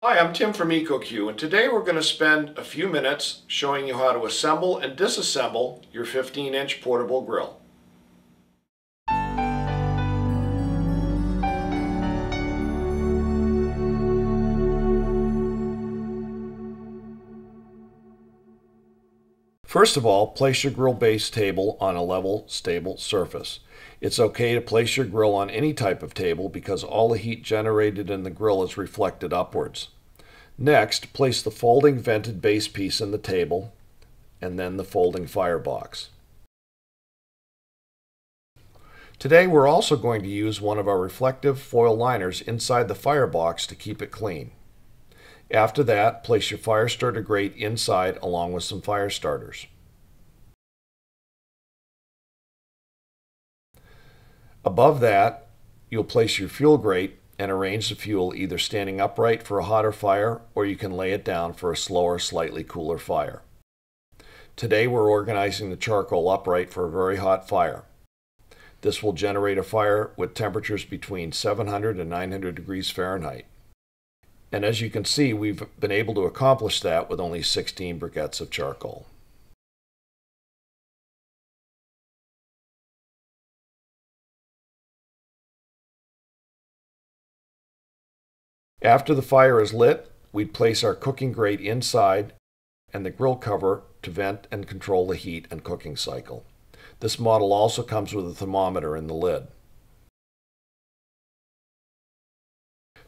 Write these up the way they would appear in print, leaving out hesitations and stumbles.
Hi, I'm Tim from EcoQue, and today we're going to spend a few minutes showing you how to assemble and disassemble your 15-inch portable grill. First of all, place your grill base table on a level, stable surface. It's okay to place your grill on any type of table because all the heat generated in the grill is reflected upwards. Next, place the folding vented base piece in the table and then the folding firebox. Today we're also going to use one of our reflective foil liners inside the firebox to keep it clean. After that, place your fire starter grate inside along with some fire starters. Above that, you'll place your fuel grate and arrange the fuel either standing upright for a hotter fire or you can lay it down for a slower, slightly cooler fire. Today we're organizing the charcoal upright for a very hot fire. This will generate a fire with temperatures between 700 and 900 degrees Fahrenheit. And as you can see, we've been able to accomplish that with only 16 briquettes of charcoal. After the fire is lit, we'd place our cooking grate inside and the grill cover to vent and control the heat and cooking cycle. This model also comes with a thermometer in the lid.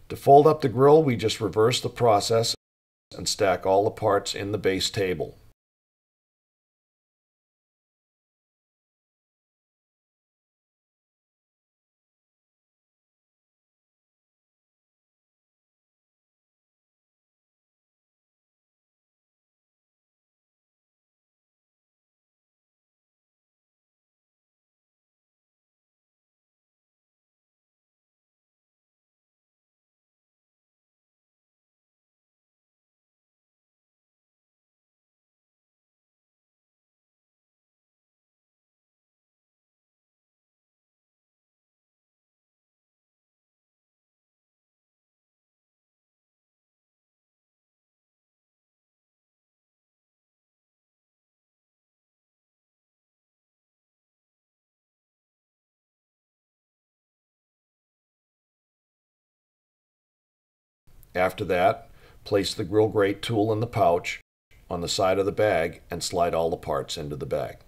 To fold up the grill, we just reverse the process and stack all the parts in the base table. After that, place the grill grate tool in the pouch on the side of the bag and slide all the parts into the bag.